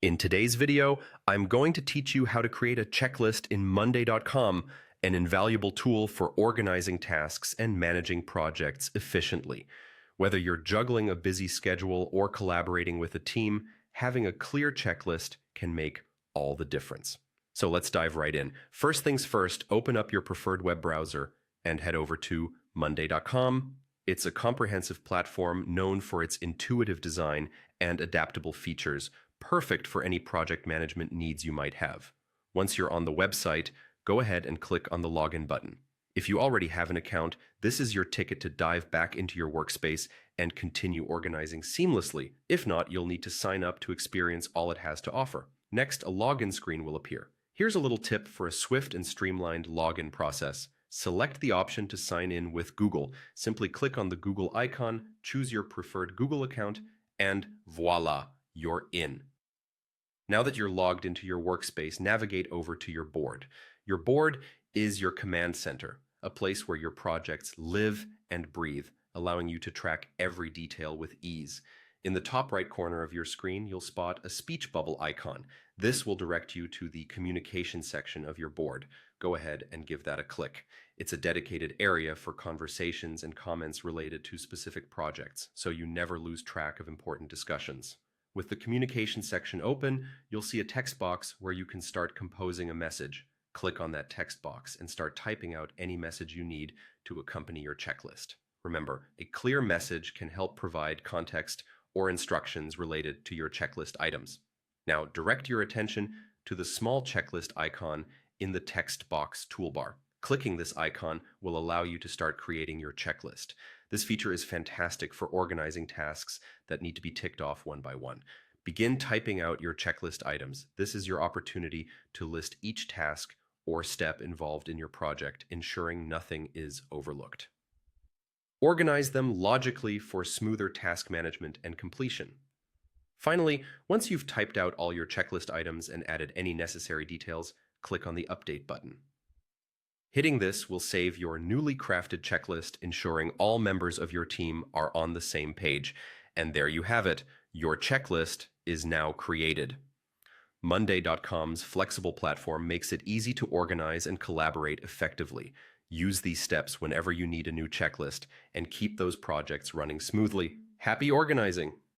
In today's video, I'm going to teach you how to create a checklist in Monday.com, an invaluable tool for organizing tasks and managing projects efficiently. Whether you're juggling a busy schedule or collaborating with a team, having a clear checklist can make all the difference. So let's dive right in. First things first, open up your preferred web browser and head over to Monday.com. It's a comprehensive platform known for its intuitive design and adaptable features, perfect for any project management needs you might have. Once you're on the website, go ahead and click on the login button. If you already have an account, this is your ticket to dive back into your workspace and continue organizing seamlessly. If not, you'll need to sign up to experience all it has to offer. Next, a login screen will appear. Here's a little tip for a swift and streamlined login process. Select the option to sign in with Google. Simply click on the Google icon, choose your preferred Google account, and voila, you're in. Now that you're logged into your workspace, navigate over to your board. Your board is your command center, a place where your projects live and breathe, allowing you to track every detail with ease. In the top right corner of your screen, you'll spot a speech bubble icon. This will direct you to the communication section of your board. Go ahead and give that a click. It's a dedicated area for conversations and comments related to specific projects, so you never lose track of important discussions. With the communication section open, you'll see a text box where you can start composing a message. Click on that text box and start typing out any message you need to accompany your checklist. Remember, a clear message can help provide context or instructions related to your checklist items. Now, direct your attention to the small checklist icon in the text box toolbar. Clicking this icon will allow you to start creating your checklist. This feature is fantastic for organizing tasks that need to be ticked off one by one. Begin typing out your checklist items. This is your opportunity to list each task or step involved in your project, ensuring nothing is overlooked. Organize them logically for smoother task management and completion. Finally, once you've typed out all your checklist items and added any necessary details, click on the Update button. Hitting this will save your newly crafted checklist, ensuring all members of your team are on the same page. And there you have it. Your checklist is now created. Monday.com's flexible platform makes it easy to organize and collaborate effectively. Use these steps whenever you need a new checklist and keep those projects running smoothly. Happy organizing!